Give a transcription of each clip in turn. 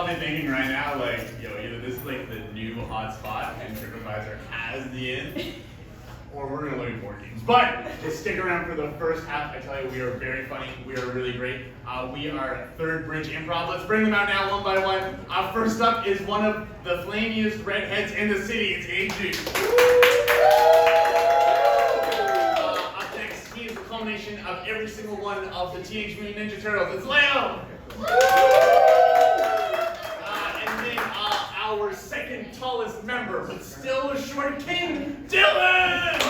probably thinking right now, like, yo, either this is like the new hot spot and TripAdvisor has the in, or we're gonna learn more games. But just stick around for the first half. I tell you, we are very funny. We are really great. We are third Bridge Improv. Let's bring them out now one by one. First up is one of the flamiest redheads in the city. It's AJ. Up next, he is the culmination of every single one of the Teenage Mutant Ninja Turtles. It's Leo. And then our second tallest member, but still a short king, Dylan!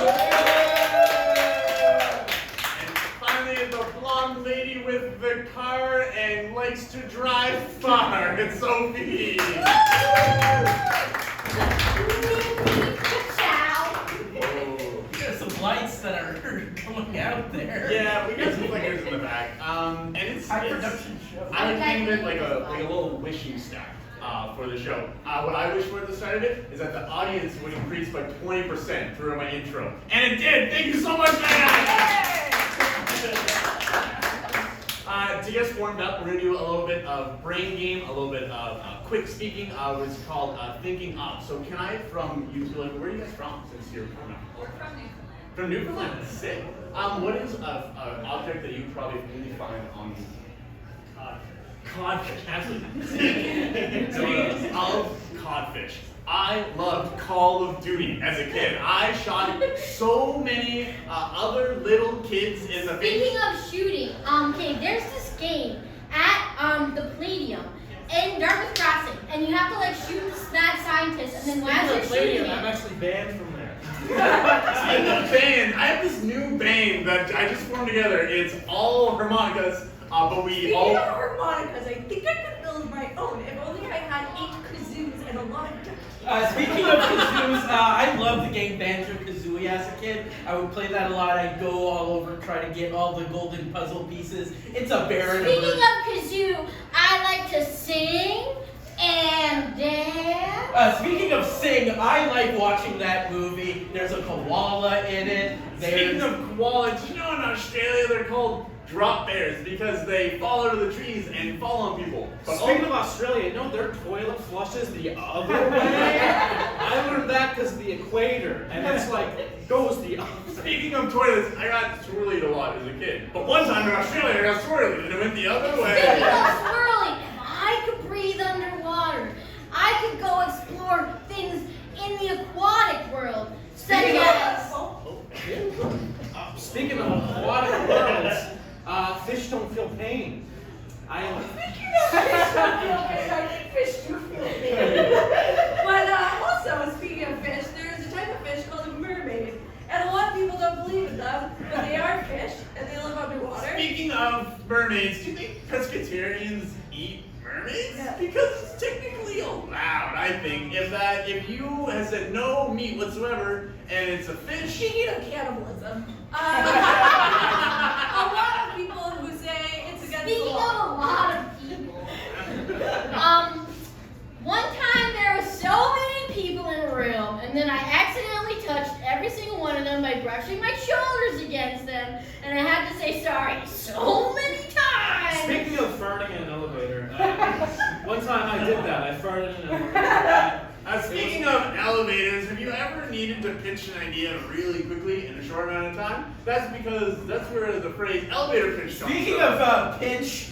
And finally, the blonde lady with the car and likes to drive far, it's Sophie! Lights that are going out there. Yeah, we got some flickers in the back. And it's production show. I would think of it like a little wishing stack for the show. What I wish for at the start of it is that the audience would increase by 20% through my intro. And it did! Thank you so much, man! To get us warmed up, we're going to do a little bit of brain game, a little bit of quick speaking. It's called Thinking Up. So can I, from you two, like, where are you guys from since you're from? We're from Newfoundland. From Newfoundland, sick. What is an object that you probably only find on codfish? Absolutely. Speaking of codfish, I loved Call of Duty as a kid. I shot so many other little kids in the face. Speaking of shooting, okay, there's this game at the Palladium in Dartmouth Crossing, and you have to like shoot the mad scientist, and then while you're shooting, I'm actually banned from there. Speaking of band, I have this new band that I just formed together. It's all harmonicas, but we Speaking all. of harmonicas, I think I could build my own if only I had 8 kazoos and a lot of duck. Speaking of kazoos, I loved the game Banjo-Kazooie as a kid. I would play that a lot. I'd go all over, try to get all the golden puzzle pieces. It's a bear and a speaking bird. of kazoo, I like to sing and dance. Speaking of sing, I like watching that movie. There's a koala in it. Speaking of koalas, you know in Australia they're called drop bears because they fall out of the trees and fall on people. But Speaking of Australia, no, their toilet flushes the other way. I learned that because of the equator, and it's like goes the other. Speaking of toilets, I got swirlied a lot as a kid. But one time in Australia, I got swirlied and it went the other way. Speaking of swirling, if I could breathe underwater, I could go explore things in the aquatic world, such as. Speaking of aquatic worlds, fish don't feel pain. Speaking of fish don't feel pain, I think fish do feel pain. But also, speaking of fish, there is a type of fish called a mermaid. And a lot of people don't believe in them, but they are fish, and they live underwater. Speaking of mermaids, do you think pescatarians eat mermaids? Yeah. Because it's technically allowed, I think. If you have said no meat whatsoever and it's a fish. Speaking of cannibalism, a lot of people who say it's against the Speaking of law. a lot of people, one time there were so many people in a room, and then I accidentally touched every single one of them by brushing my shoulders against them, and I had to say sorry so many times. Speaking of farting in an elevator, one time I did that. I farted in an elevator. Speaking of elevators, have you ever needed to pitch an idea really quickly in a short amount of time? That's because that's where the phrase elevator pitch comes Speaking from. of pitch,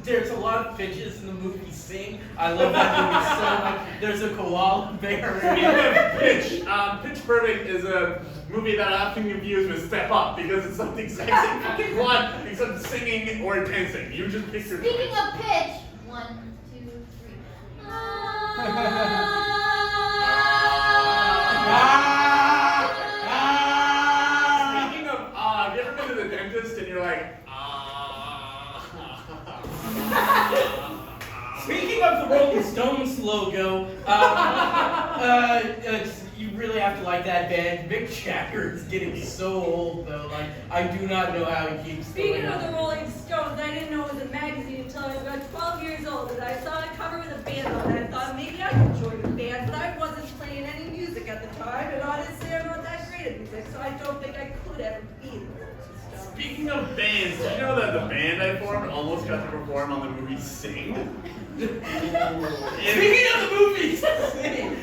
there's a lot of pitches in the movie Sing. I love that movie so much. There's a koala bear. Speaking of pitch, Pitch Perfect is a movie that I often confuse with Step Up because it's like the exact same fucking plot except singing or dancing. You just pick your Speaking choice. of pitch, 1, 2, 3. Speaking of, have you ever been to the dentist and you're like, Speaking of the Rolling Stones logo, you really have to like that band. Mick Jagger is getting so old though. Like I do not know how he keeps Speaking going of the on. Rolling Stones, I didn't know it was a magazine until I was about 12 years old, and I saw a cover with a band on it. I thought maybe I could join a band, but I wasn't playing any music at the time, and honestly, I'm not that great at music, so I don't think I could ever be the Rolling Stones. Speaking of bands, did you know that the band I formed almost got to perform on the movie Sing? Speaking of the movies,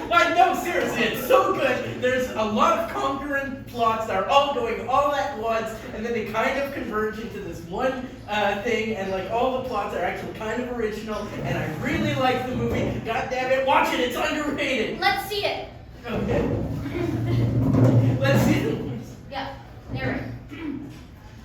like no, seriously, it's so good. There's a lot of concurrent plots that are all going all at once, and then they kind of converge into this one thing, and like all the plots are actually kind of original, and I really like the movie. God damn it, watch it, it's underrated. Let's see it. Okay. Let's see it. Yeah, narrate.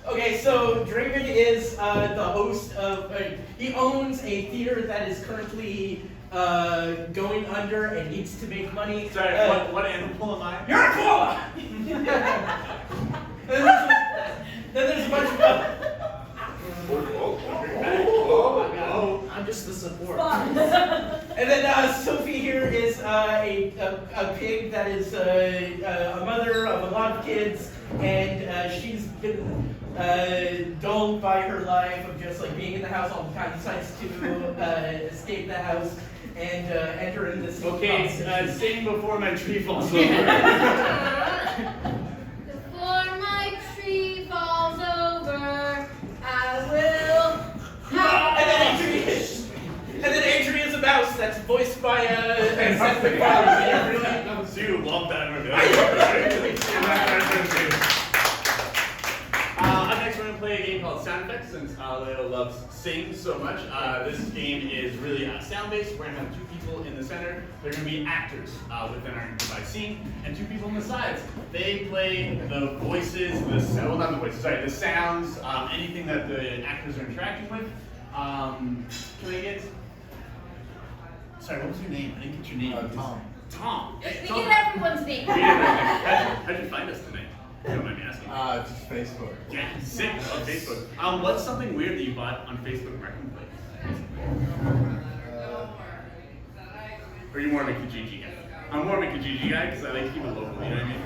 Okay, so Draven is the host of, he owns a theater that is currently going under and needs to make money. Sorry, what animal am I? You're a koala! then there's a bunch of... I'm just the support. And then Sophie here is a pig that is a mother of a lot of kids, and she's been dulled by her life of just like being in the house all the time. Decides to escape the house and enter in this. Okay, sing before my tree falls over. Before my tree falls over, I will. And then Adrian's a mouse that's voiced by Seth MacFarlane. So you love that movie. Up next, we're going to play a game called Sound Effects, since Leo loves Sing so much. This game is really sound-based. We're going to have two people in the center. They're going to be actors within our improvised scene, and two people on the sides. They play the voices, the sounds, anything that the actors are interacting with. Can I get... Sorry, what was your name? I didn't get your name. Tom. Tom. Hey, We Tom. get everyone's name. How'd you find us tonight? If you don't mind me asking. Just Facebook. Yeah, sick. I love Facebook. What's something weird that you bought on Facebook Marketplace? Or are you more of a Kijiji guy? I'm more of a Kijiji guy because I like to keep it local, you know what I mean?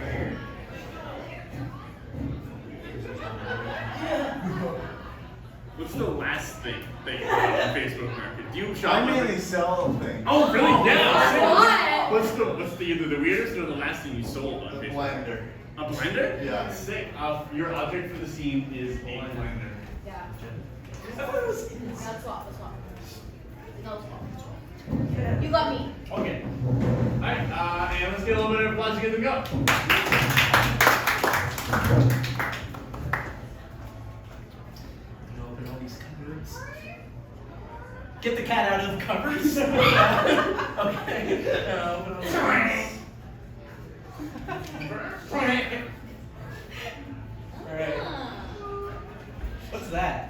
What's the last thing that you bought on Facebook Market? Do you shop I on mainly sell things. Oh, really? Yeah. What? What's the either the weirdest or the last thing you sold on A Facebook? blender. A blender? Yeah. Sick. Your object for the scene is a blender. Yeah. I thought it was Let's swap. No, swap. You got me. Okay. Alright, and let's get a little bit of applause to get them go. Open all these cupboards. Get the cat out of the cupboards. Okay. Open all these cupboards. Alright. What's that?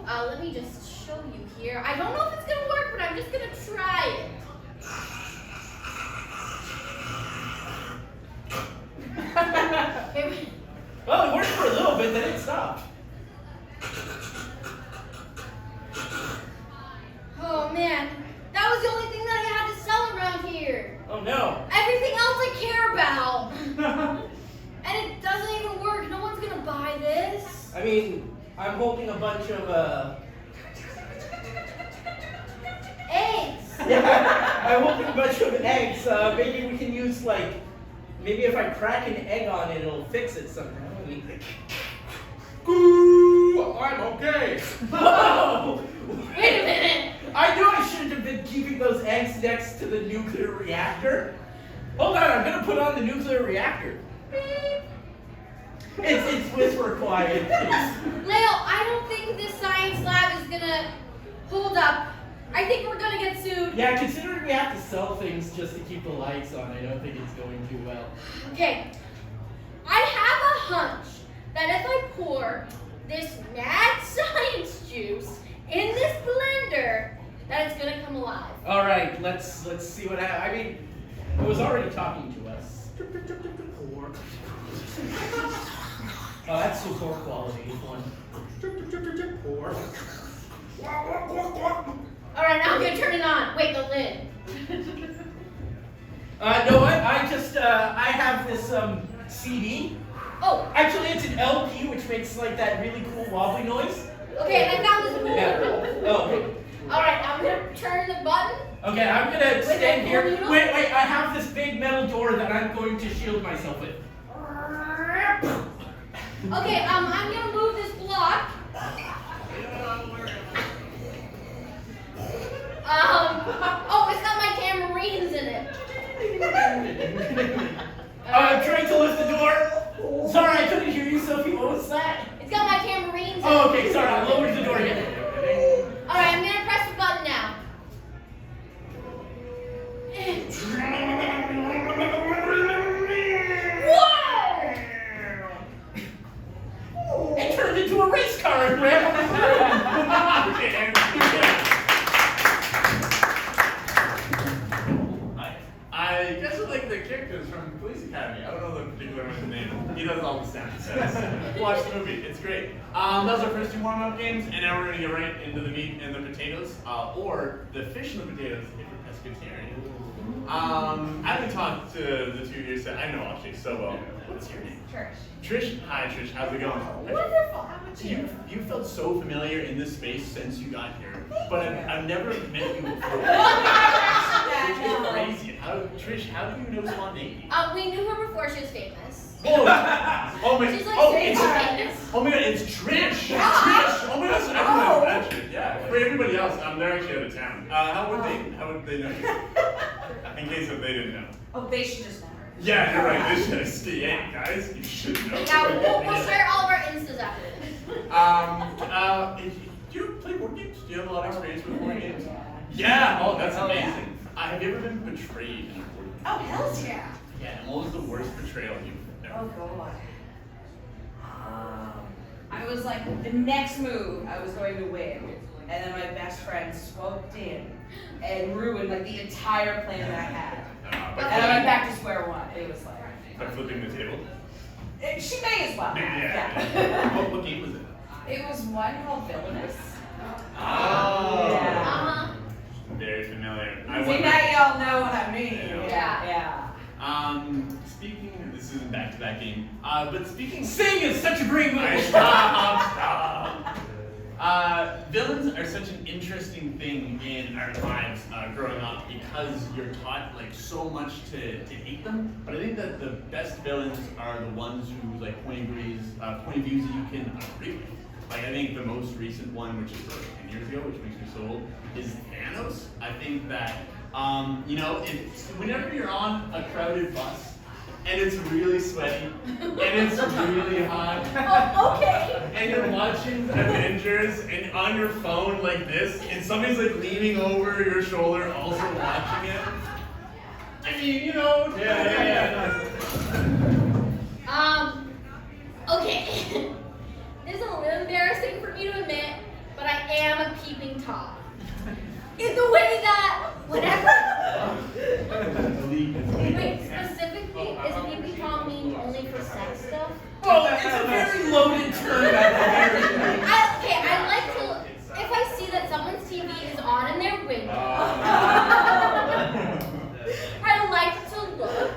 Let me just show you here. I don't know if it's gonna work, but I'm just gonna try it. Well, it worked for a little bit, then it stopped. Oh man, that was the only thing that I had to sell around here. Oh no. Everything else I care about. And it doesn't even work. No one's gonna buy this. I mean, I'm holding a bunch of Eggs. Yeah, I'm holding a bunch of eggs. Maybe we can use maybe if I crack an egg on it, it'll fix it somehow. Ooh, I'm okay. Whoa! Wait a minute. I knew I shouldn't have been keeping those eggs next to the nuclear reactor. Hold on, I'm gonna put on the nuclear reactor. It's whisper quiet. Leo, I don't think this science lab is gonna hold up. I think we're gonna get sued. Yeah, considering we have to sell things just to keep the lights on, I don't think it's going too well. Okay. I have a hunch that if I pour this mad science juice in this blender, that it's gonna come alive. All right, let's see what happens. I mean, it was already talking to us. Oh, that's the poor quality one. All right, now I'm gonna turn it on. Wait, the lid. No, I just I have this CD. Oh, Actually, it's an LP, which makes that really cool wobbly noise. okay, and I found this pool. Yeah. Oh. All right, I'm gonna turn the button. Okay, I'm gonna stand here. cool needle? Wait, I have this big metal door that I'm going to shield myself with. Okay, I'm gonna move this block. Oh, it's got my tamarines in it. I'm trying to lift the door. Sorry, I couldn't hear you, Sophie. What was that? It's got my tamarines in it. Oh, okay, sorry. I lowered the door again. Alright, I'm gonna press the button now. Whoa! It turned into a race car and ran up the I guess with like the characters from Police Academy. I don't know the particular one's name. He does all the sound sets. Watch the movie, it's great. Those are first two warm-up games, and now we're gonna get right into the meat and the potatoes, or the fish and the potatoes if you're pescatarian. I haven't talked to the two of you, so I know actually so well. What's your name? Trish. Trish. Hi Trish, how's it going? Wonderful. How about you? You felt so familiar in this space since you got here, but I've never met you before. Which is crazy. Trish, how do you know Spontaneity? We knew her before she was famous. Oh my! She's like It's famous. oh my God! It's Trish. Yeah. Trish. Oh my God! So everyone mentioned. Yeah. For everybody else, they're actually out of town. How would they know you? In case if they didn't know. Oh, they should just know her. Yeah, you're right. They should stay in, guys. You should know. Now we'll share all of our instas after this. Do you play board games? Do you have a lot of experience with board games? Yeah. Oh, that's amazing. Have you ever been betrayed in a board game? Oh, hell yeah. Yeah. And what was the worst betrayal you've ever? Oh, God. I was like, the next move I was going to win. And then my best friend swooped in and ruined like the entire plan that I had. And I went back to square one. It was like. By flipping the table? She may as well. Yeah. What game was it? It was one called Villainous. Oh. Yeah. Very familiar. See, now y'all know what I mean. Yeah. Speaking, this isn't back to that game. But speaking. Sing is such a great movie. Stop. Villains are such an interesting thing in our lives growing up because you're taught like so much to hate them. But I think that the best villains are the ones who like point of views that you can agree with. Like I think the most recent one, which is like 10 years ago, which makes me so old, is Thanos. I think that whenever you're on a crowded bus and it's really sweaty and it's really hot. Oh, okay. And you're watching Avengers and on your phone like this, and somebody's like leaning over your shoulder also watching it. I mean, you know. Yeah. Okay. This is a little embarrassing for me to admit, but I am a peeping Tom. In the way that whenever. Wait, specifically, is peeping Tom mean only for sex stuff? Oh, it's a very loaded term at the very end. I like to, if I see that someone's TV is on in their window, I like to look.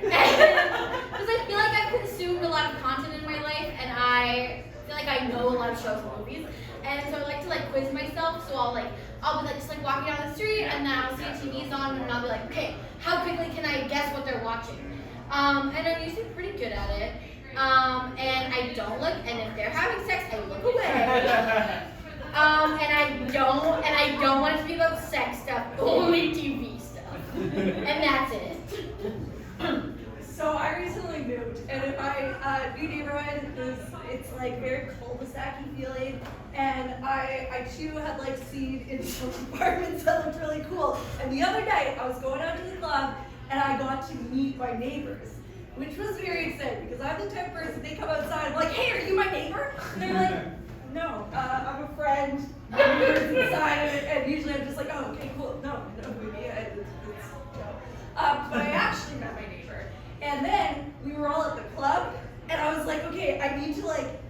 Because I feel like I've consumed a lot of content in my life, and I feel like I know a lot of shows and movies, and so I like to like quiz myself. So I'll be like just like walking down the street, and then I'll see TV's on, and I'll be like, okay, how quickly can I guess what they're watching? And I'm usually pretty good at it. And I don't look, and if they're having sex, I look away. And I don't want it to be about sex stuff, only TV stuff. And that's it. So I recently moved, and in my new neighborhood, it's like very cul-de-sac-y feeling, and I too had like seen in some apartments that looked really cool. And the other night, I was going out to the club, and I got to meet my neighbors, which was very exciting because I'm the type of person, they come outside, I'm like, hey, are you my neighbor? And they're like, no, I'm a friend, I'm the person inside of it, and usually I'm just like, oh, okay, cool, no, maybe it's no. But I actually met my neighbor, and then we were all at the club, and I was like, okay, I need to like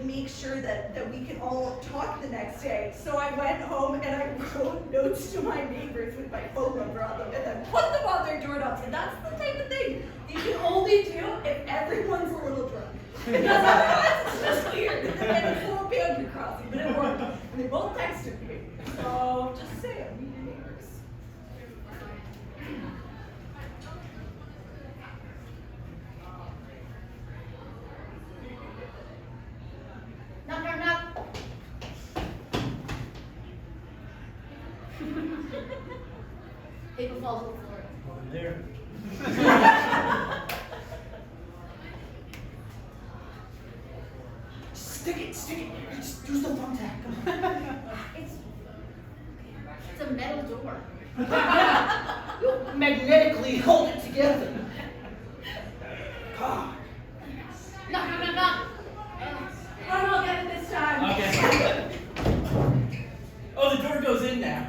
make sure that we can all talk the next day. So I went home and I wrote notes to my neighbors with my phone number on them and then put them on their doorknobs. And that's the type of thing you can only do if everyone's a little drunk. Because otherwise it's just weird. And it's a little boundary crossing, but it worked. And they both texted me. So just say it, meet your neighbors. Paper falls on the floor. Over there. Stick it. Just use the thumbtack. Come on. It's a metal door. Magnetically hold it together. God. No. I'll get it this time. Okay. Oh, the door goes in now.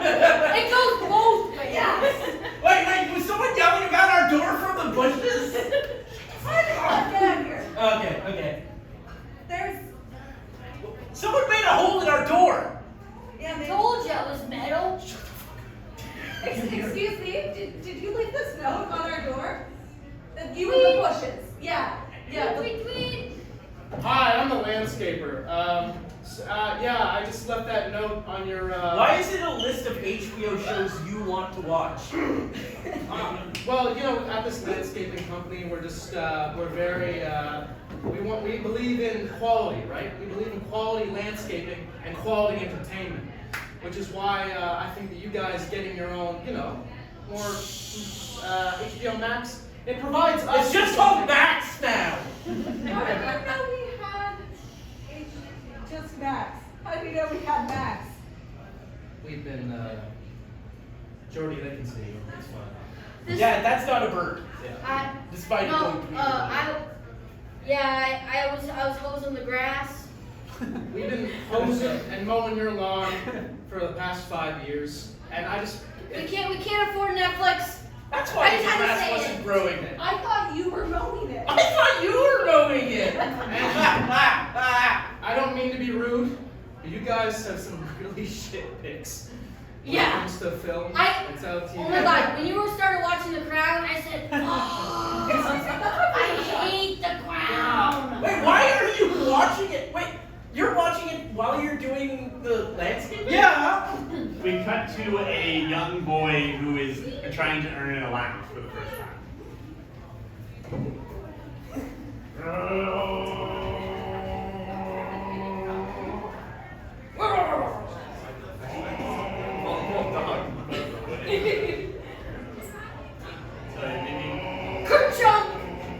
It goes both ways. Yes. Wait, was someone yelling about our door from the bushes? Get out of here. Okay. There's. Someone made a hole in our door. Yeah, I they. told you it was metal. Excuse me. Did you leave this note on our door? You in the bushes. Yeah. Tweet, tweet. Hi, I'm the landscaper. Yeah, I just left that note on your. Why is it a list of HBO shows you want to watch? Well, you know, at this landscaping company, we're just we're very we believe in quality, right? We believe in quality landscaping and quality entertainment, which is why I think that you guys getting your own, you know, more HBO Max, it provides us. It's just called Max now. I didn't know we had just Max. How did we know we had Max? We've been Jordy, they can see you. It's fine. Yeah, that's not a bird. Yeah. Despite it going tweet. I was hosing the grass. We've been hosing and mowing your lawn for the past 5 years, and We can't afford Netflix. That's why I the just had to grass say wasn't it. growing. I thought you were mowing it. I thought you were mowing it. I don't mean to be rude, but you guys have some really shit pics. When Yeah. it comes to film, it's out TV. Oh my god, when you started watching The Crown, I said, oh, I hate The Crown. Wait, why are you watching it? Wait, you're watching it while you're doing the landscape? Yeah. We cut to a young boy who is trying to earn an allowance for the first time. Kerchunk!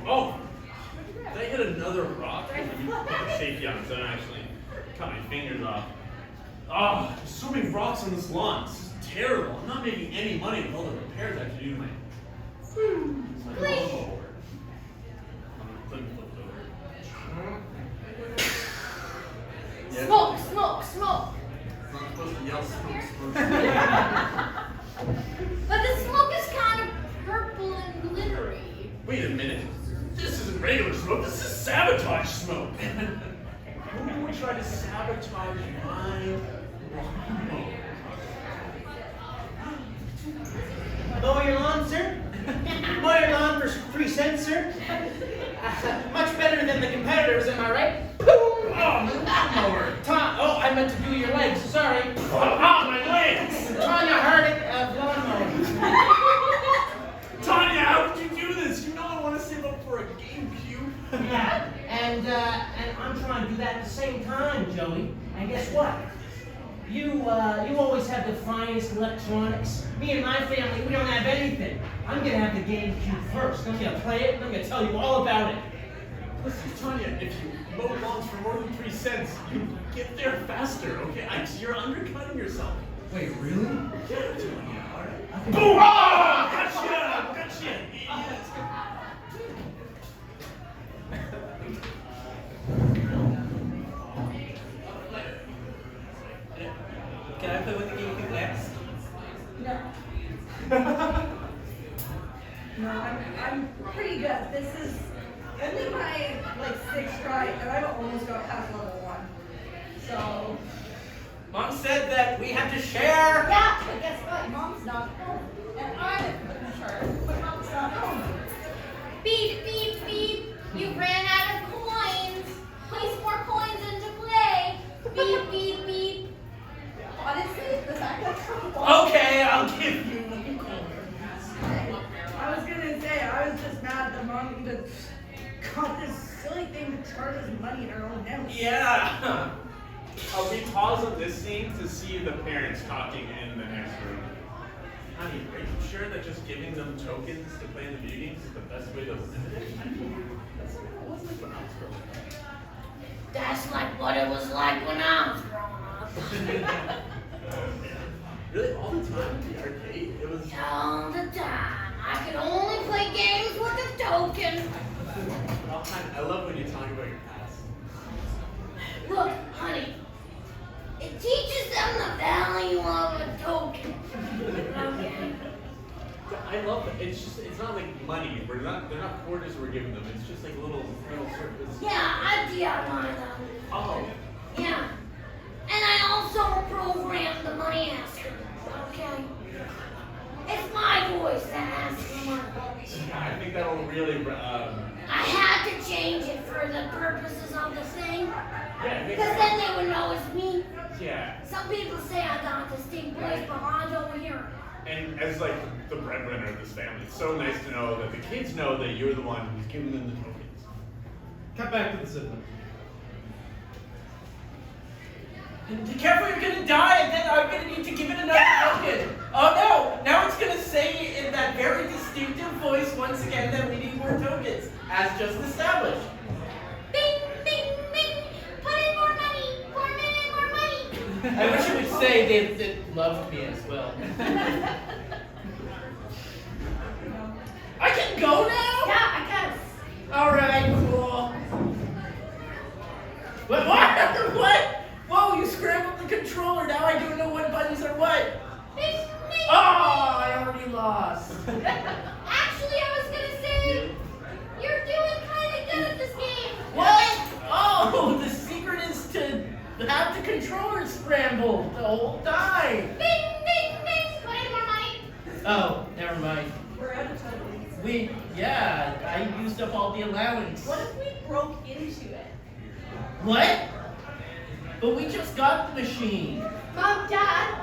Oh, did I hit another rock? You put the safety on, so I actually cut my fingers off. Oh, there's so many rocks on this lawn. This is terrible. I'm not making any money with all the repairs I have to do to my. Please. Let me flip it over. Yeah. Smoke! I'm not supposed to yell smoke. But the smoke is kind of purple and glittery. Wait a minute. This isn't regular smoke. This is sabotage smoke. Who would try to sabotage my Mow your lawn, sir? Mow your lawn for 3 cents, sir? Much better than the competitors, am I right? Boom! Oh, lawnmower. Oh, I meant to do your legs. Sorry. My legs. Tanya Harding of lawnmower. Tanya, how would you do this? You know I want to save up for a GameCube. Yeah, and I'm trying to do that at the same time, Joey. And guess what? You always have the finest electronics. Me and my family, we don't have anything. I'm gonna have the GameCube first. I'm gonna play it, and I'm gonna tell you all about it. Listen, Tanya, if you mow lawns for more than 3 cents, you get there faster, okay? You're undercutting yourself. Wait, really? Yeah, Tanya, all right? Okay. Boom! Oh, gotcha, idiot. Can I play with the GameCube next? No. No, I'm pretty good. This is only my 6th try, and I've almost got past level 1. So Mom said that we have to share. yeah, but guess what? Mom's not home, and I'm in charge, but Mom's not home. Beep, beep, beep. You ran out of coins. Place more coins into play. Beep, beep, beep. Honestly, the fact that Okay, I'll give you the I was gonna say, I was just mad that Mom even got this silly thing to charge us money in our own house. Yeah. We pause on this scene to see the parents talking in the next room. Honey, are you sure that just giving them tokens to play in the video games is the best way to limit it? That's like what it was like when I was growing up. That's like what it was like when I was growing up. Really, all the time at the arcade? It was. All the time. I could only play games with a token. Oh, honey, I love when you talk about your past. Look, honey, it teaches them the value of a token. Okay. I love it. It's not like money. They're not quarters we're giving them. It's just like little circles. Yeah, I DIY them. Oh. Yeah. And I also program the money asker. Okay. It's my voice that asks for money. I think that'll really. I had to change it for the purposes of the thing. Yeah. Because then they would know it's me. Yeah. Some people say I got a distinct voice, but I don't hear it. And as like the breadwinner of this family, it's so nice to know that the kids know that you're the one who's giving them the tokens. Cut back to the sibling. Be careful, you're gonna die, and then I'm gonna need to give it another token. Oh no! Now it's gonna say in that very distinctive voice once again that we need more tokens, as just established. Bing, bing, bing. Put in more money. More money, more money. I wish it would say they loved me as well. I can go now? Yeah, I guess. Alright, cool. What? Whoa, you scrambled the controller. Now I don't know what buttons are what. Bing, bing. Oh, I already lost. Actually, I was gonna say you're doing kind of good at this game. What? Oh, the secret is to have the controller scrambled the whole time. Bing, bing, bing. Put in more money. Oh, never mind. We're out of tokens. I used up all the allowance. What if we broke into it? What? But we just got the machine. Mom, Dad.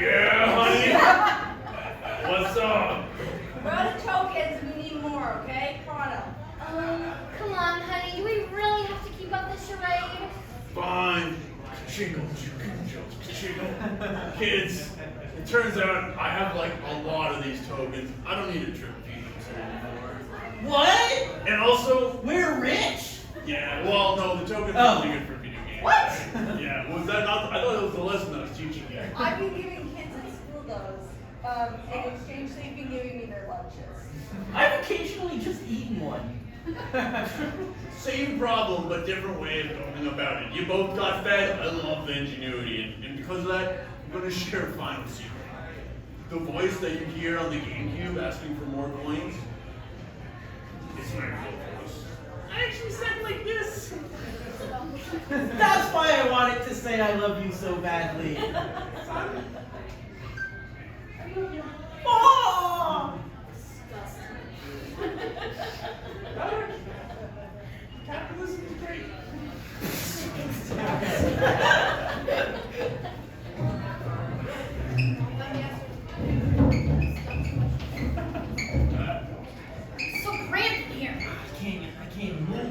Yeah, honey. What's up? We're out of tokens and we need more, okay? Chrono. Come on, honey. Do we really have to keep up this charade? Fine. Jingle, jingle. Kids, it turns out I have like a lot of these tokens. I don't need a trip anymore. What? And also, We're rich. yeah, well, no, the tokens Oh. are really good for video games. What? Yeah, was that not? I thought it was the lesson I was teaching you. I've been giving kids at school those. In exchange, they've been giving me their lunches. I've occasionally just eaten one. Same problem, but different way of going about it. You both got fed. I love the ingenuity, and because of that, I'm going to share a final secret. The voice that you hear on the GameCube asking for more coins, it's my real voice. I actually sound like this. That's why I wanted to say I love you so badly. Oh! Capitalism is great. So cramped in here. I can't move.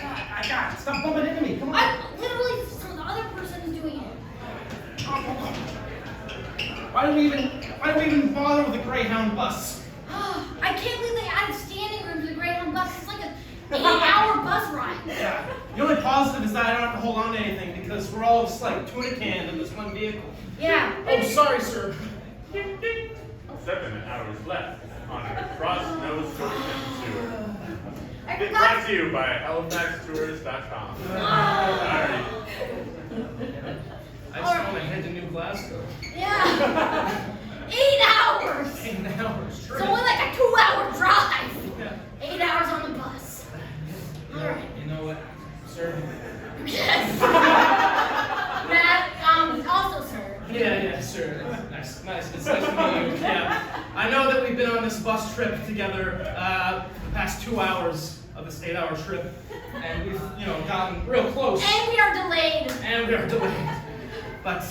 I got it. Stop bumping into me. Come on. I literally, so the other person is doing it. Why do we even bother with the Greyhound bus? I can't believe they added standing room to the Greyhound bus. It's like an 8-hour bus ride. Yeah. The only positive is that I don't have to hold on to anything because we're all just like tuna canned in this one vehicle. Yeah. Oh, sorry, sir. 7 hours left on our cross-nose tour in sewer. I It's forgot. brought to you by HalifaxTours.com. Oh. Sorry. I just want to head to New Glasgow. Yeah. 8 hours. 8 hours. It's only like a 2-hour drive. Yeah. 8 hours on the bus. All right. You know what, sir? Yes. Matt, also, sir. Yeah, sure. Nice. It's nice to meet you. Yeah. I know that we've been on this bus trip together the past 2 hours of this 8-hour trip, and we've, gotten real close. And we are delayed. And we are delayed. But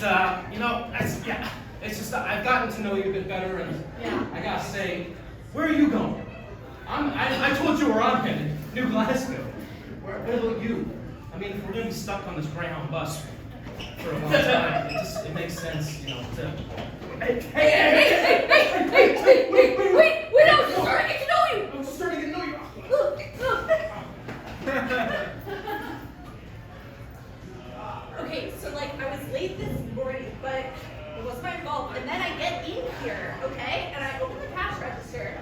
it's just that I've gotten to know you a bit better, and Yeah. I gotta say, where are you going? I told you where I'm headed, New Glasgow. What about you? I mean, if we're gonna be stuck on this Greyhound bus for a long time, it makes sense, you know, to. Hey, wait, I was just starting to get to know you. I'm starting to know you. Okay, so like I was late this morning, but it wasn't my fault. And then I get in here, okay, and I open the cash register.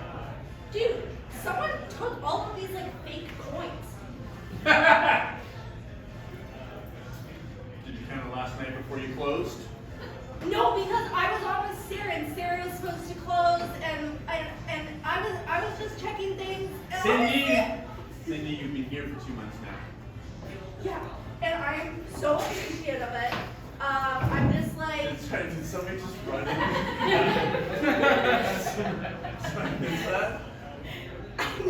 Dude, someone took all of these like fake coins. Did you count it last night before you closed? No, because I was on with Sarah, and Sarah was supposed to close, and I was just checking things. And Cindy, you've been here for 2 months now. Yeah, and I'm so appreciative of it. I'm just like. That's right. Did somebody just run in? Is that?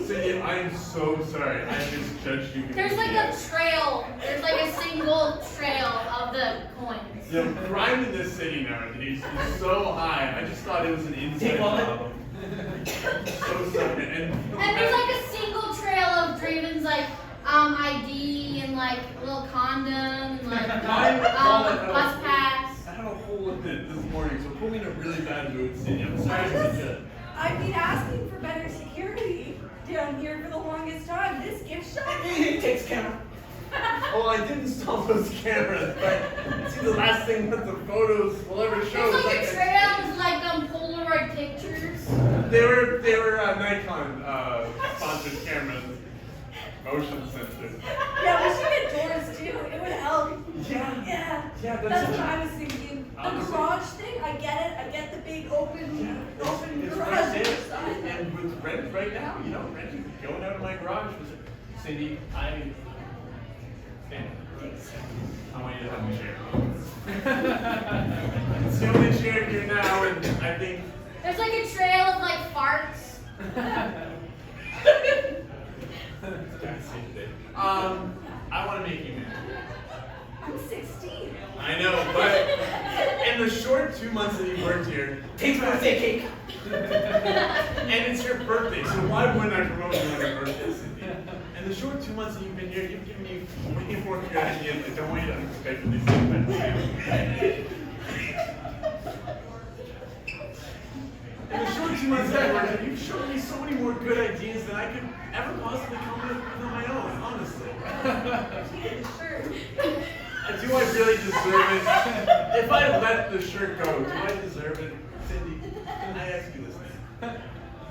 Cindy, I am so sorry. I misjudged you. There's like a trail. There's like a single trail of the coins. The crime in this city nowadays is so high. I just thought it was an inside problem. So sorry. And there's like a single trail of Draven's like ID and like a little condom and like bus pass. I had a hole in it this morning, so it put me in a really bad mood, Cindy. I'm sorry to misjudge. I've been asking for better security down here for the longest time. This gift shop. It takes camera. Well, I did install those cameras, but see, the last thing that the photos will ever show There's is like a trail with like Polaroid pictures. They were Nikon sponsored cameras, motion sensors. Yeah, we should get doors too. It would help. Yeah, That's what I was thinking. The garage thing, I get it. I get the big open It's garage right there. side. And with rent right now, you know, rent going out of my garage was Cindy, stand. I want you to have me share. It's the only chair here now, and I think. There's like a trail of like farts. I want to make you mad. I'm 16. I know, but in the short 2 months that you worked here, Take birthday cake. and it's your birthday, so why wouldn't I promote you on your birthday, Cindy? In the short 2 months that you've been here, you've given me way more good ideas. I don't want you to unexpectedly say that. In the short 2 months that I worked here, you've shown me so many more good ideas than I could ever possibly come up with on my own, honestly. Sure. Do I really deserve it? If I let the shirt go, do I deserve it? Cindy, can I ask you this now?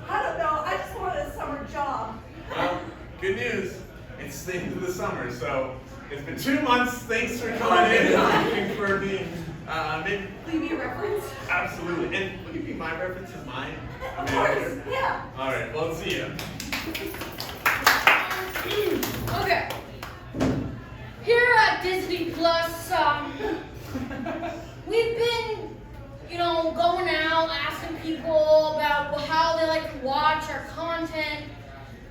I don't know. I just wanted a summer job. Well, good news. It's the end of the summer, so it's been 2 months. Thanks for coming in and for being maybe. Leave me a reference. Absolutely. And will you be my reference as mine? Of course. Yeah. All right. Well, see ya. Okay. Here at Disney Plus, we've been, going out asking people about how they like to watch our content,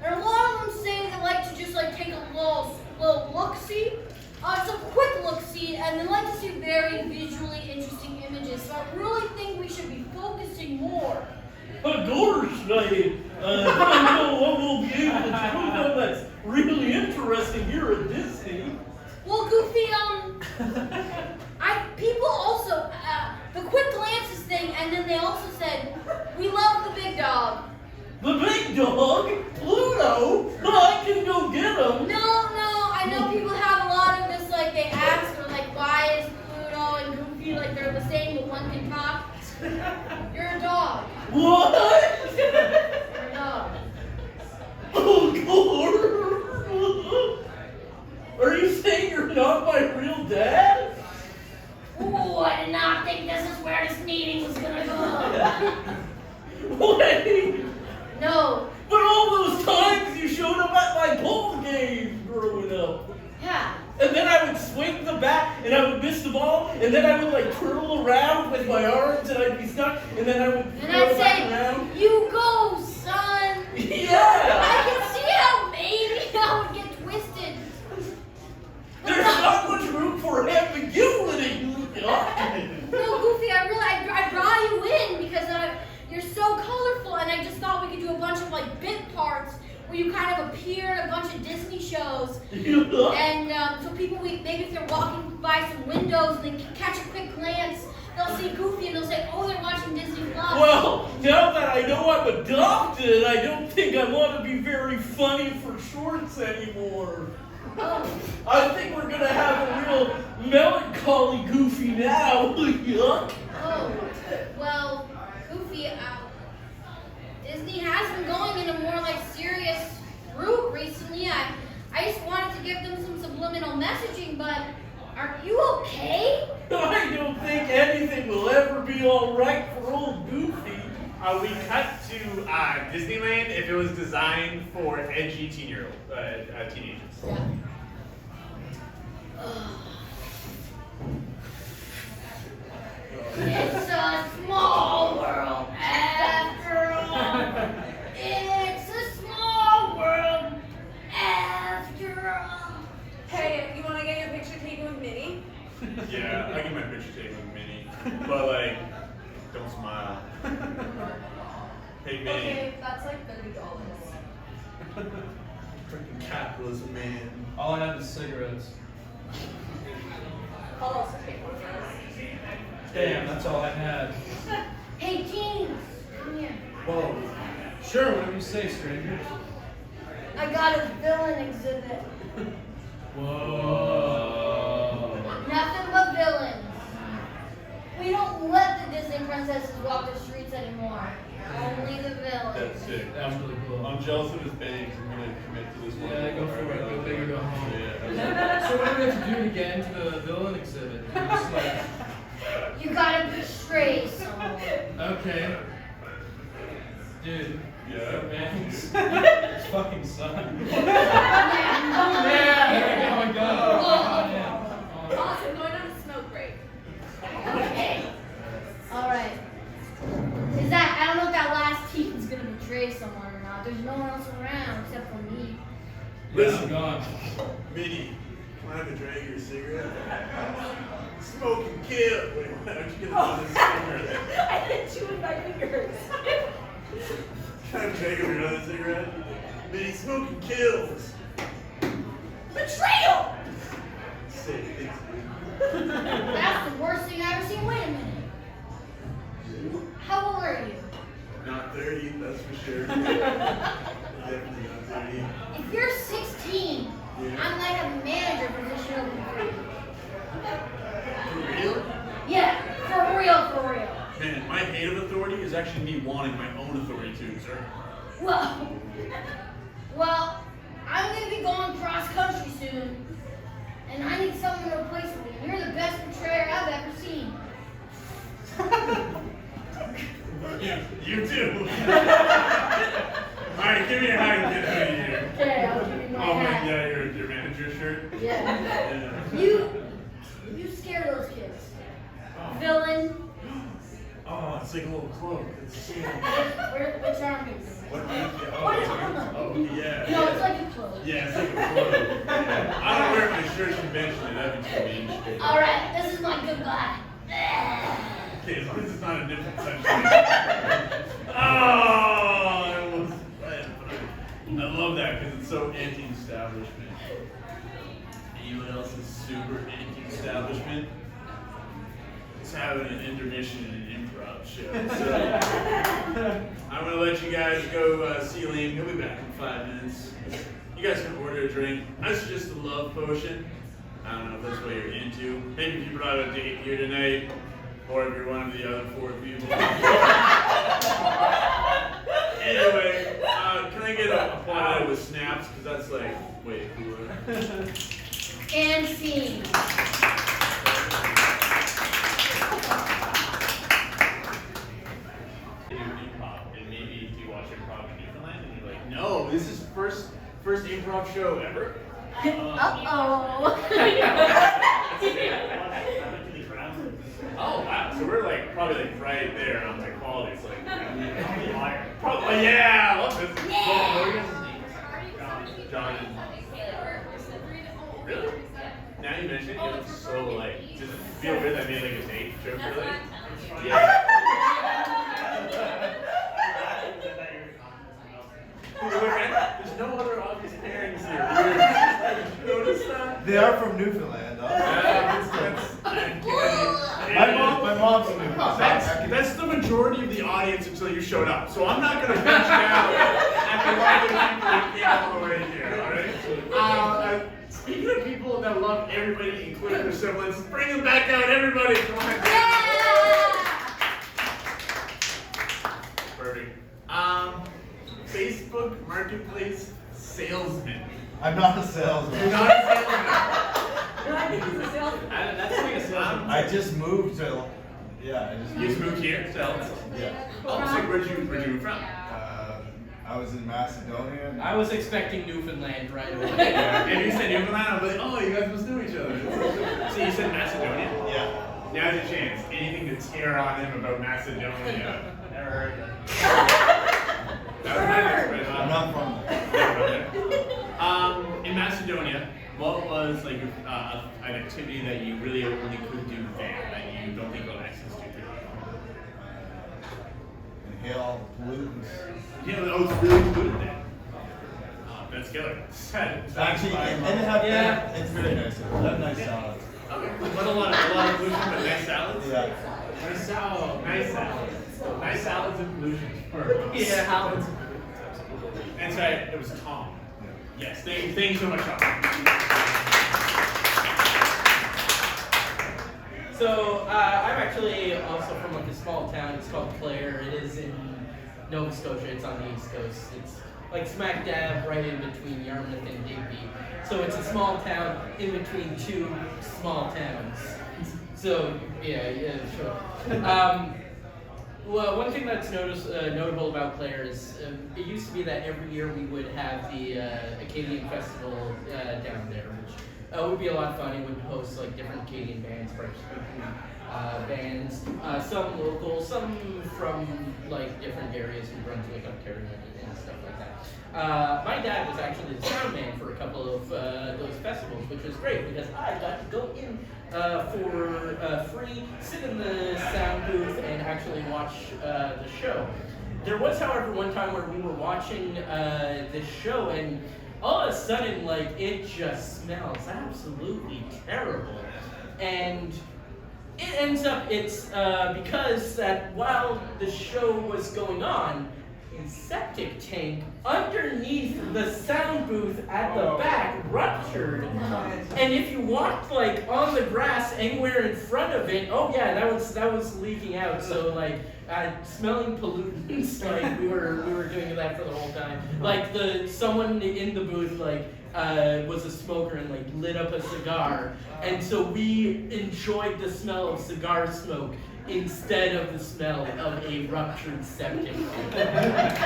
and a lot of them say they like to just like take a little look-see. It's a quick look-see, and they like to see very visually interesting images. So I really think we should be focusing more. Gorshnay, I know I will be able to prove that that's really interesting here at Disney. Well, Goofy, people also, the quick glances thing, and then they also said, we love the big dog. The big dog? Pluto? I can go get him. No, I know people have a lot of this, like, they ask, or like, why is Pluto and Goofy, like, they're the same, but one can talk? You're a dog. What? You're a dog. Oh, Lord. Are you saying you're not my real dad? Ooh, I did not think this is where this meeting was gonna go. Wait. No. But all those times you showed up at my ball game growing up. Yeah. And then I would swing the bat, and I would miss the ball, and then I would like twirl around with my arms, and I'd be stuck, and then I would And throw I'd it back say, around. you go, son. Yeah! I can see how maybe I would get twisted. There's not much room for ambiguity. No, Goofy, I brought you in because you're so colorful, and I just thought we could do a bunch of like bit parts where you kind of appear in a bunch of Disney shows. And so people, maybe if they're walking by some windows and they catch a quick glance, they'll see Goofy and they'll say, oh, they're watching Disney Plus. Well, now that I know I'm adopted, I don't think I want to be very funny for shorts anymore. Oh, I think we're gonna have a real melancholy Goofy now. Yuck. oh, well, Goofy, Disney has been going in a more like serious route recently. I just wanted to give them some subliminal messaging, but are you okay? I don't think anything will ever be all right for old Goofy. We cut to Disneyland if it was designed for edgy teenagers. Yeah. It's a small world after all. It's a small world after all. Hey, you want to get your picture taken with Minnie? Yeah, I get my picture taken with Minnie, but like, don't smile. Hey, Minnie. Okay, that's like $30. Freaking capitalism, man. All I have is cigarettes. I'll also take one for us. Damn, that's all I had. Hey, teens, come here. Whoa. Sure, whatever you say, stranger. I got a villain exhibit. Whoa. Nothing but villains. We don't let the Disney princesses walk the streets anymore. Only the villains. That's sick. That was really cool. I'm jealous of his bangs. I'm gonna commit to this one. Yeah, go for it. Go big or go home. Yeah. So what do we have to do to get into the villain exhibit? We're just like, You gotta betray someone. okay. Dude. Yeah. Man. It's fucking son. Yeah. Yeah. Oh my god. Yeah. Awesome, going on a smoke break. Okay. Alright. Is that, I don't know if that last teen's gonna betray someone or not. There's no one else around except for me. Listen, God. Minnie, can I have a drag of your cigarette? Smoke and kill. Wait, why don't you get another cigarette? I hit you with my fingers. Can I have a drag of your other cigarette? Minnie, smoke and kills. Betrayal! Sick, thanks, dude. That's the worst thing I've ever seen. Wait a minute. How old are you? Not 30, that's for sure. Definitely not 30. If you're 16, Yeah. I'm like a manager position over you. For real? Yeah, for real. Man, my hate of authority is actually me wanting my own authority too, sir. Well, I'm gonna be going cross country soon, and I need someone to replace me. And you're the best betrayer I've ever seen. You too. Alright, give me a hat and get out of here. Okay, I'll give you my Oh hat. man, yeah, your manager shirt. Yeah. Yeah. You scare those kids. Villain. Oh, it's like a little cloak. It's so... Which arm is it? What do you... What is it? Oh, yeah. No, it's like a cloak. Yeah, it's like a cloak. Yeah. I don't wear my shirt conventionally. That'd be too mean. Alright, this is my goodbye. Okay, as long as it's not a nipple touch. Oh, I almost... I love that because it's so anti-establishment. And you know what else is super anti-establishment? It's having an intermission in an improv show. So I'm gonna let you guys go see Liam. He'll be back in 5 minutes. You guys can order a drink. I suggest a love potion. I don't know if that's what you're into. Maybe if you brought a date here tonight, or if you're one of the other 4 people. Anyway, can I get a platter with snaps? Because that's like way cooler. And scene. Improv, and maybe if you watch improv in Newfoundland and you're like, no, this is first improv show ever. Uh-oh. Oh wow, so we're like probably like right there on like quality. It's like probably yeah, I love this. Yeah. What are your guys' names? John. Really? Now you mention it, it's so like, does it feel weird that I made like a date joke really? Yeah. There's no other obvious pairings here. They are from Newfoundland. Huh? My mom's from Newfoundland. That's the majority of the audience until you showed up. So I'm not going to bench down at the lovely people who came all the way here, alright? Speaking of people that love everybody, including their siblings, bring them back out, everybody. Come on. Perfect. Facebook Marketplace salesman. I'm not a salesman. You're not a salesman. No, I think he's a salesman. That's like a salesman. I just moved to. Yeah, You just moved here, sales. Yeah. Oh, so where'd you move from? I was in Macedonia. I was expecting Newfoundland right away. And you said Newfoundland, I was like, oh, you guys must know each other. So you said Macedonia? Yeah. Now's your chance. Anything to tear on him about Macedonia? Never heard of it. That was my next question. I'm not from there. In Macedonia, what was like an activity that you really only could do there that you don't think you'll have access to? Inhale pollutants. You know, it's really polluted there. That's killer. Actually, and they have it's very nice. They have nice salads. Okay. But a lot of pollution, but nice salads. Yeah. Nice salads. Nice salads and pollution. Yeah. Salads. And sorry, it was Tom. Yes. Thanks so much, Tom. So I'm actually also from like a small town. It's called Clare. It is in Nova Scotia. It's on the East Coast. It's like smack dab right in between Yarmouth and Digby. So it's a small town in between two small towns. So yeah, sure. Well, one thing that's notable about Clare is it used to be that every year we would have the Acadian Festival down there, which would be a lot of fun. It would host like different Acadian bands, some local, some from like different areas in Brunswick, Ontario, and stuff like that. My dad was actually the sound man for a couple of those festivals, which was great because I got to go in for free, sit in the sound booth, and actually watch the show. There was, however, one time where we were watching this show, and all of a sudden, like, it just smells absolutely terrible. And it ends up, it's because that while the show was going on, the septic tank underneath the sound booth at the back ruptured. And if you walked like on the grass anywhere in front of it, oh yeah, that was leaking out. So like smelling pollutants, like we were doing that for the whole time. Like someone in the booth like was a smoker and like lit up a cigar, and so we enjoyed the smell of cigar smoke instead of the smell of a ruptured septic tank.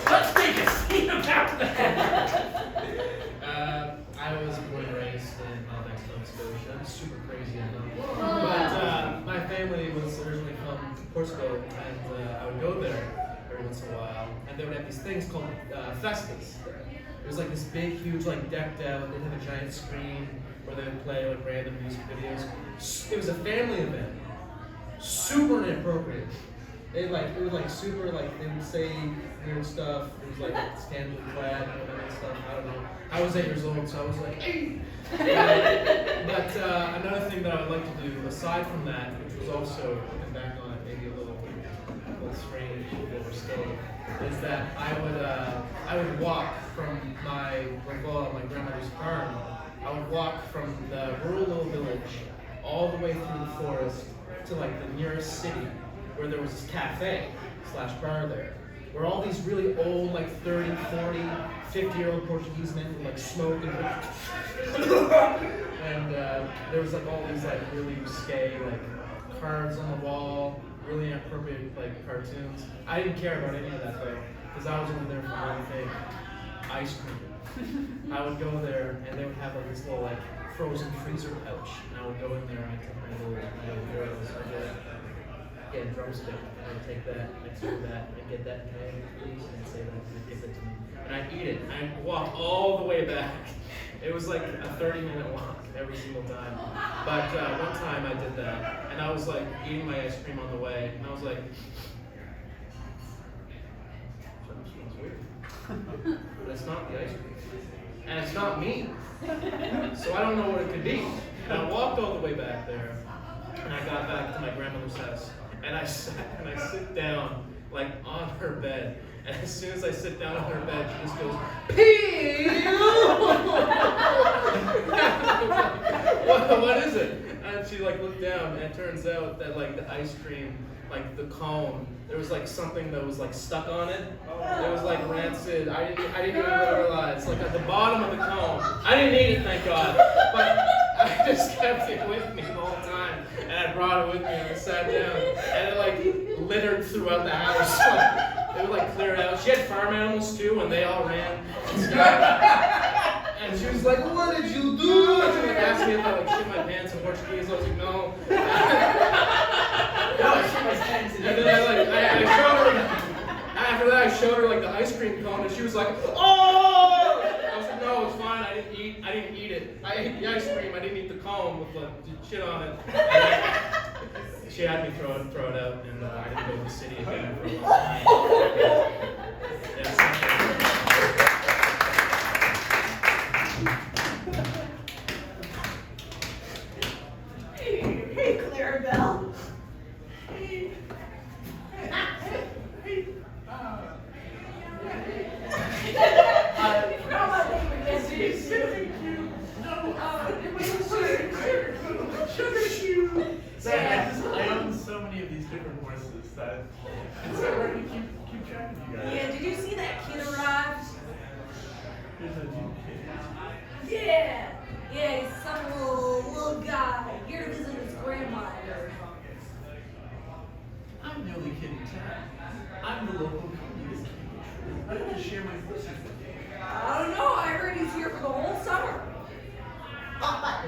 Let's take a scene about that. I was born and raised in Halifax, Nova Scotia. I'm super crazy, I know. But my family was originally from Portugal, and I would go there every once in a while, and they would have these things called festas. It was like this big, huge, like decked out. They'd have a giant screen where they would play like random music videos. It was a family event, super inappropriate. It was super they would say weird stuff. It was like scantily clad and stuff. I don't know. I was 8 years old, so I was like, hey. But another thing that I would like to do aside from that, which was also looking back on it, maybe a little strange, but we're still, is that I would walk from my grandmother's farm. I would walk from the rural little village all the way through the forest to like the nearest city where there was this cafe/bar there, where all these really old, like 30, 40, 50-year-old Portuguese men would like smoke and there was like all these like really risque like cards on the wall, really inappropriate like cartoons. I didn't care about any of that though, because I was over there for one thing: ice cream. I would go there and they would have like this little like frozen freezer pouch, and I would go in there and I'd take my little girls, I'd get a drumstick, and I'd take that, I'd do that, I'd get that, please, and I'd say that, and I'd give it to me. And I'd eat it, and I'd walk all the way back. It was like a 30-minute walk every single time. But one time I did that, and I was like eating my ice cream on the way, and I was like, something smells weird. That's not the ice cream. and it's not me. So I don't know what it could be. And I walked all the way back there, and I got back to my grandmother's house, and I sit down like on her bed. And as soon as I sit down on her bed, she just goes, "Peel!" What is it? And she like looked down, and it turns out that like the ice cream, like the cone, there was like something that was like stuck on it. It was like rancid. I didn't even realize. Like at the bottom of the cone. I didn't eat it, thank God. But I just kept it with me the whole time, and I brought it with me, and I sat down, and it like littered throughout the house. It would like clear out. She had farm animals too, and they all ran. And she was like, "What did you do?" And she like asked me if I like shit my pants in Portuguese. I was like, "No." No, she was tense. And then I showed her. After that, I showed her like the ice cream cone, and she was like, "Oh!" I was like, "No, it's fine. I didn't eat it. I ate the ice cream. I didn't eat the cone with the shit on it." And she had me throw it out, and I didn't go to the city again for a long time. Yes. Hey, Clarabelle. I own so many of these different horses that it's so hard to keep track of you guys. Yeah, did you see that kid arrived? Here's a new kid. Yeah. Yeah, he's some little guy here to visit his grandma. I'm the only kid in town. I'm the local communist. I want to share my horses with you. I don't know, I heard he's here for the whole summer.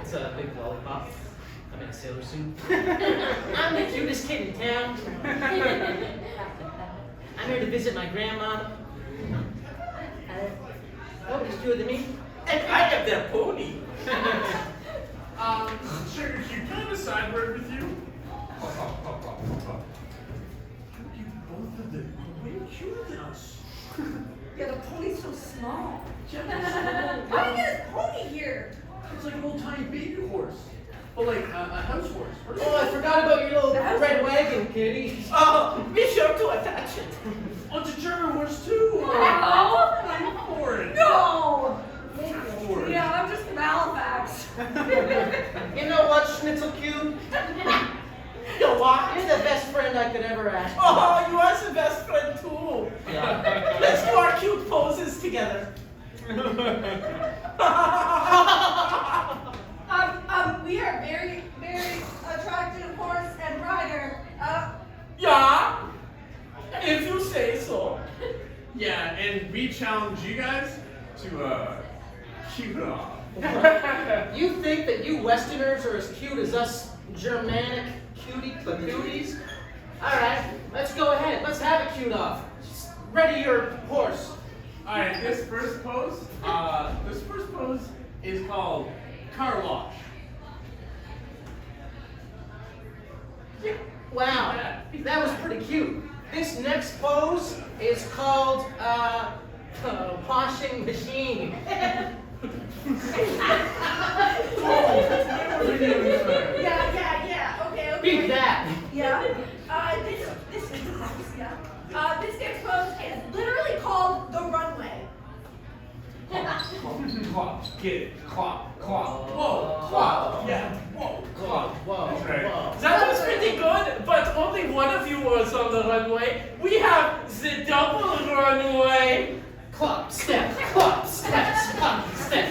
It's a big lollipop. I'm in a sailor suit. I'm the cutest kid in town. I'm here to visit my grandma. Nobody's cuter than me. And I have that pony. Sugar Cube, can I have a side word with you? You both of them are way cuter than us. Yeah, the pony's so small. How do you get a pony here? It's like an old tiny baby horse. Or like a house horse. Oh, I forgot about your little That's- red wagon, kitty. Oh, be sure to attach it. Oh, it's a German horse too. No. I'm for it. No! For it. Yeah, I'm just from Halifax. You know what, Schnitzel Cube? You know what? You're the best friend I could ever ask. Oh, you are the best friend too. Yeah. Let's do our cute poses together. We are very, very attractive horse and rider. Yeah, if you say so. Yeah, and we challenge you guys to keep it off. You think that you Westerners are as cute as us Germanic cuties? All right, let's go ahead. Let's have a cute off. Ready your horse. All right, this first pose is called car wash. Wow, that was pretty cute. This next pose is called washing machine. Yeah. Okay. Beat that. Yeah. This next pose is literally called the runway. Clop, get it, clop, whoa, clop, yeah, whoa, clop. Whoa, That's right. whoa. That was pretty good, but only one of you was on the runway. We have the double runway. Clop, step, clop, step, clop, step.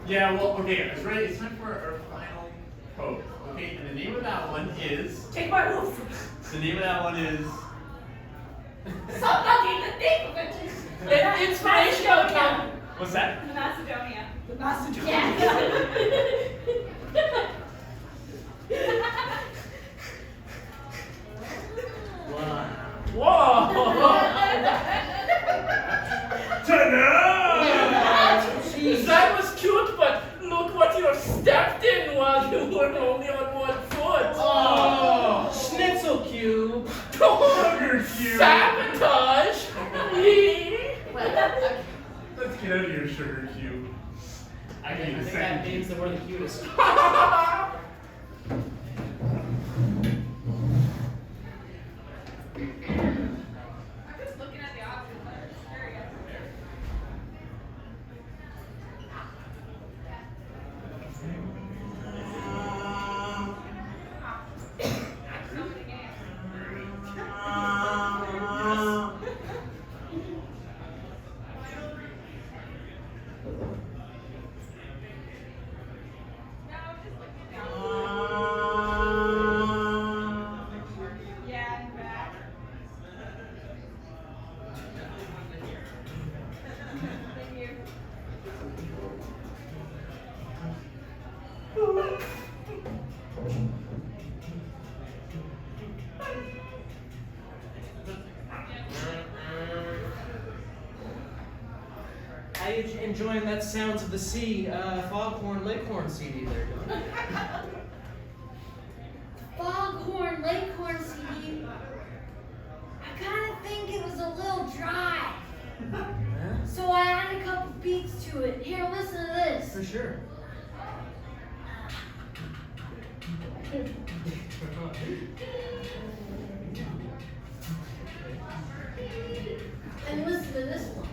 Yeah, well, okay, guys, ready? It's time for our final pose. Okay, and the name of that one is. Take my wolf. The name of that one is. Stop talking. The name of it is. Inspirational time. What's that? Macedonia. The Macedonia. Whoa! That was cute, but look what you stepped in while you were only on one foot. Oh, Schnitzel Cube. Sugar Cube. Sabotage. Let's Get out of your sugar cube. I think that means that we're the cutest. I'm just looking at the options. I'm curious. So many games. No, I'm just looking down. Yeah, and back. Thank you. How you enjoying that Sounds of the Sea Foghorn Leghorn CD there, John? Foghorn Leghorn CD. I kind of think it was a little dry. So I added a couple beats to it. Here, listen to this. For sure. And listen to this one.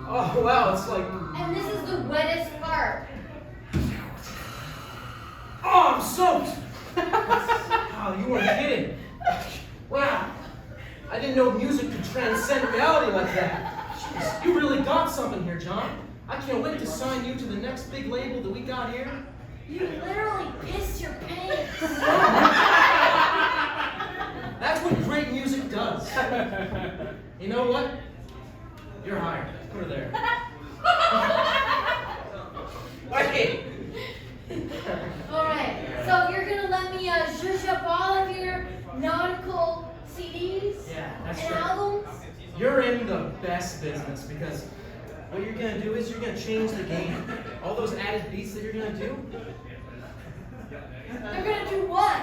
Oh wow, it's like, And this is the wettest part. oh, I'm soaked. Oh, you weren't kidding. Wow, I didn't know music could transcend reality like that. Jeez, you really got something here, John. I can't wait to sign you to the next big label that we got here. You literally pissed your pants. That's what great music does. You know what? You're hired. Put her there. Wait. Alright, so you're gonna let me zhuzh up all of your nautical CDs Yeah, that's and right. albums? You're in the best business because what you're gonna do is you're gonna change the game. All those added beats that you're gonna do, They're gonna do what?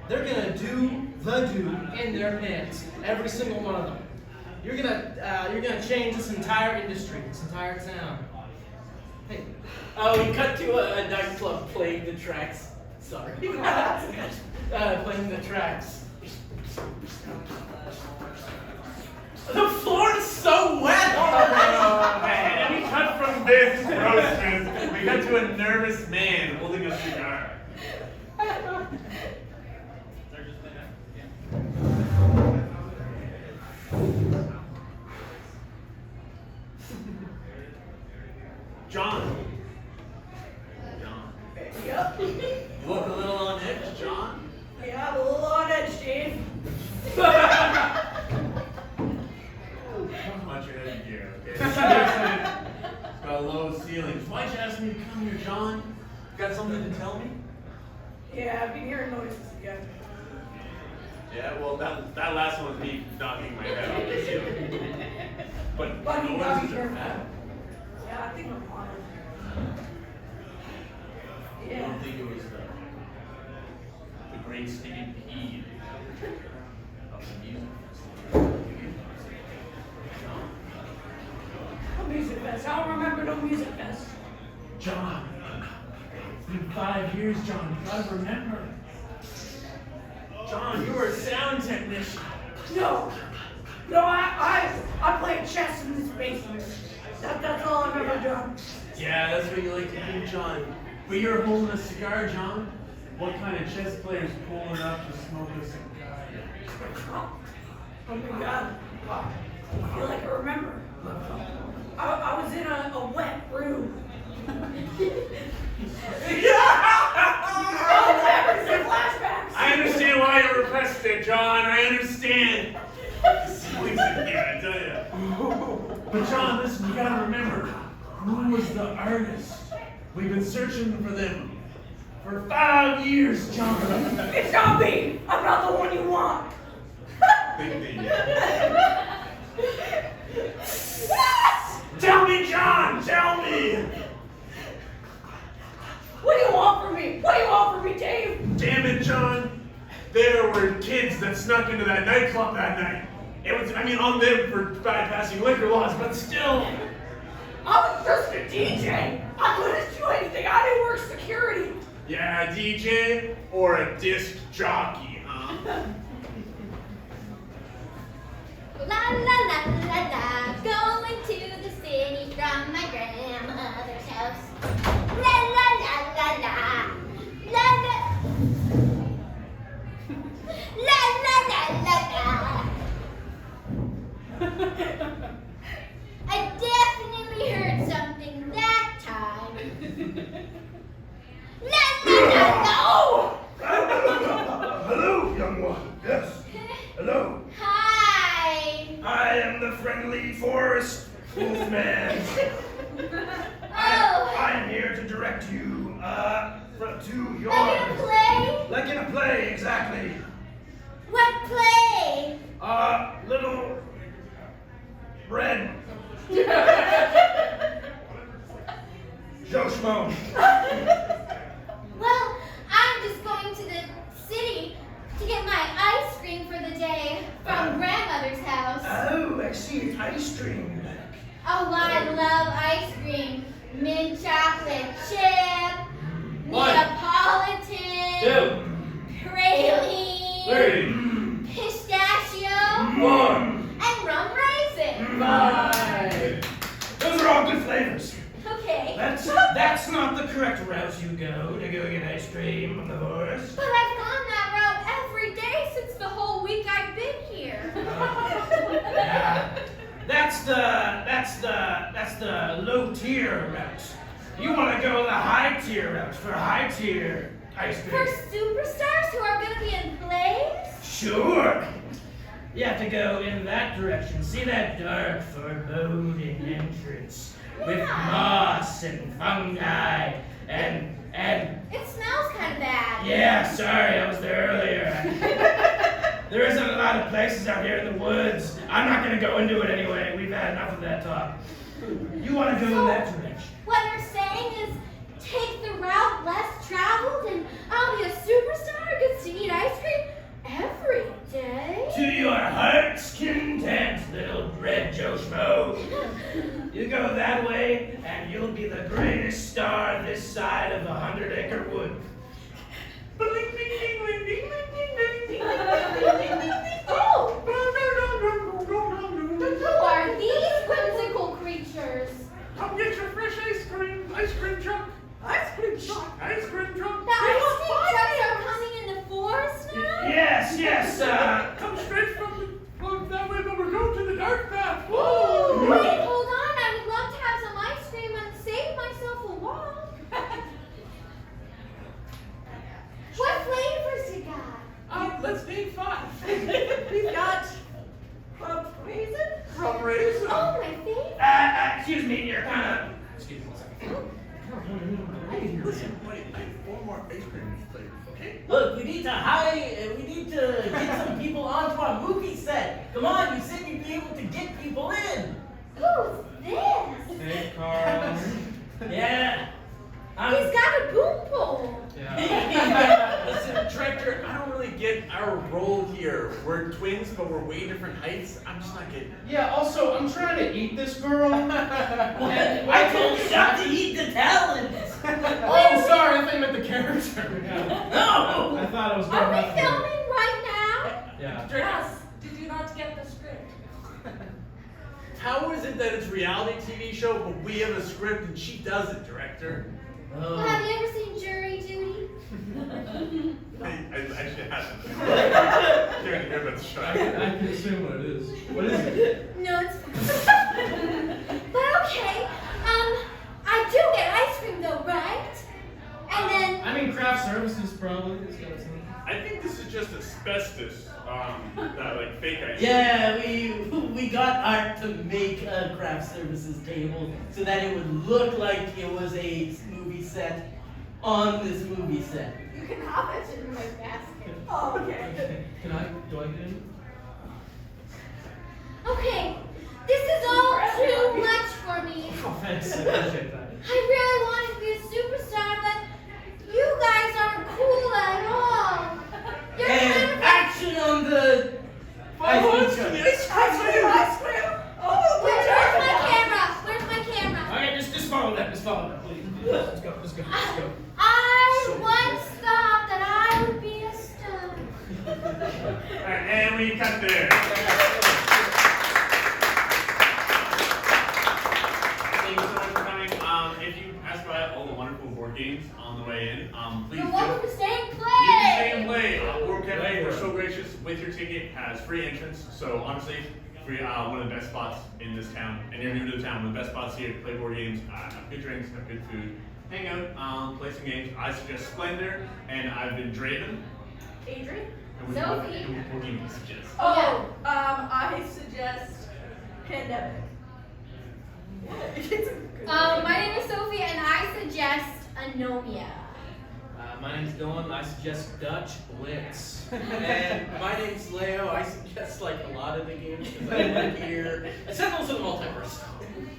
they're gonna do the dude in their pants. Every single one of them. You're gonna change this entire industry, this entire town. Hey, We cut to a nightclub playing the tracks. Sorry. Playing the tracks. The floor is so wet! And then we cut from this roasters. We cut to a nervous man holding a cigar. John. Yep. You look a little on edge, John. Yeah, I'm a little on edge, Steve. Not much your head gear, okay? It's got a low ceiling. Why'd you ask me to come here, John? Got something to tell me? Yeah, I've been hearing noises again. Yeah, well, that last one was me knocking my head off the ceiling. But But you gotta be noises are careful. bad. Yeah, I think I'm on it. I Yeah. don't think it was the great stampede of the music festival. A music fest. I don't remember no music fest. John, it's been 5 years, John. You gotta remember. John, you were a sound technician. No. No, I played chess in this basement. That's all I've ever done. Yeah, that's what you like to do, John. But you're holding a cigar, John. What kind of chess player's pulling up to smoke a cigar? Oh my god. I feel like I remember. I was in a wet room. Flashbacks. I understand why you're repressed there, John. I understand. Ceilings in here, I tell you. But John, listen, you gotta remember, who was the artist? We've been searching for them for 5 years, John. It's not me. I'm not the one you want. Tell me, John, tell me. What do you want from me? What do you want from me, Dave? Damn it, John. There were kids that snuck into that nightclub that night. It was, I mean, on them for bypassing liquor laws, but still. I was just a DJ. I couldn't do anything. I didn't work security. Yeah, a DJ or a disc jockey, huh? La la la la la, going to the city from my grandmother's house. La la la la la, la la. La la la la la. I definitely heard something that time. La la la la. Hello, young one. Yes. Hello. Hi. I am the friendly forest wolfman. Oh. I am here to direct you to your. Like in a play? Like in a play, exactly. What play? Little red. Joe Schmo. Well, I'm just going to the city to get my ice cream for the day from grandmother's house. Oh, I see. Ice cream. Oh, I love ice cream. Mint chocolate chip, Neapolitan, 2, praline, 3, pistachio, 4, and rum raisin. 5. Those are all good flavors. Okay. That's not the correct route you go to go get ice cream from the horse. But I've gone that route every day since the whole week I've been here. Yeah. That's the low tier route. You want to go the high tier route for high tier ice For cream. superstars who are going to be in plays? Sure. You have to go in that direction. See that dark, foreboding entrance with Yeah. moss and fungi and It smells kind of bad. yeah. Sorry, I was there earlier. There isn't a lot of places out here in the woods. I'm not gonna go into it anyway. We've had enough of that talk. You want to go in that direction? What you're saying is take the route less traveled and I'll be a superstar who gets to eat ice cream every day? To your heart's content, little red Joe Schmo. You go that way, and you'll be the greatest star this side of 100-acre wood. Oh! Who are these whimsical creatures? Come get your fresh ice cream. Ice cream truck. Ice cream truck. Ice cream truck. The ice cream trucks are coming in the forest now? Yes. Come straight from that way, but we're going to the dark path. Whoa! Wait, hold on. I would love to have some ice cream and save myself a walk. What flavors you got? Let's name 5. We've got raisin. Rum raisin. Oh, my favorite. Excuse me, you're kind of. Excuse me one second. Listen, wait, I have 4 more ice cream flavors, okay? Look, we need to get some people onto our movie set. Come on, you said you'd be able to get people in. Who's this? Hey, Carl. Yeah. He's got a boom pole. Listen, director, I don't really get our role here. We're twins, but we're way different heights. I'm just not getting it. Yeah, also, I'm trying to eat this girl. I told you not to eat the talent. Oh, sorry, I thought you meant the character. No. I thought it was Are going we up here. filming right now? Yeah. Yes. Did you not get the script? How is it that it's a reality TV show, but we have a script and she doesn't, director? Well, have you ever seen Jury Duty? I actually haven't. Here, hear about the show. I can assume what it is. What is it? No, it's fine. But okay, I do get ice cream though, right? And then, I mean, craft services probably. It's got some. I think this is just asbestos, like fake ice. Yeah, we got Art to make a craft services table so that it would look like it was a movie set on this movie set. you can hop it in my basket. Oh, okay. Do I get in? Okay, this is all too much for me. Oh, thanks. I appreciate that. I really wanted to be a superstar, but you guys aren't cool at all. You're kind And of action on the ice cream truck. The ice cream go. I once thought that I would be a star. Alright, and we cut there. Thank you so much for coming. If you pass by all the wonderful board games on the way in, please You're do. welcome to stay and You play. can stay and play. Board Cafe, we're so gracious with your ticket, has free entrance. So honestly, free, one of the best spots in this town. And you're new to the town, one of the best spots here to play board games, have good drinks, have good food, hang out, play some games. I suggest Splendor, and I've been Draven. Adrian? And Sophie. what do you suggest? Oh, I suggest Pandemic. It's a good My name is Sophie, and I suggest Anomia. My name's Dylan. I suggest Dutch Blitz. And my name's Leo. I suggest like a lot of the games because I live here. Sentinels of the Multiverse.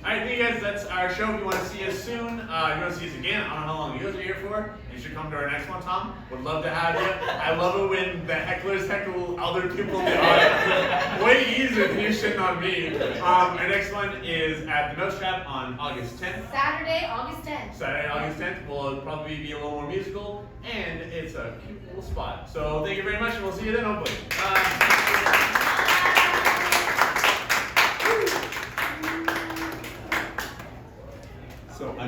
Alright, thank you guys. That's our show. If you want to see us soon, if you want to see us again, I don't know how long you guys are here for. You should come to our next one, Tom. Would love to have you. I love it when the hecklers heckle other people in the audience. Way easier than you shitting on me. Our next one is at the Mouse Trap on August 10th. Saturday, August 10th. Saturday, August 10th will probably be a little more musical, and it's a cute little spot. So thank you very much, and we'll see you then, hopefully.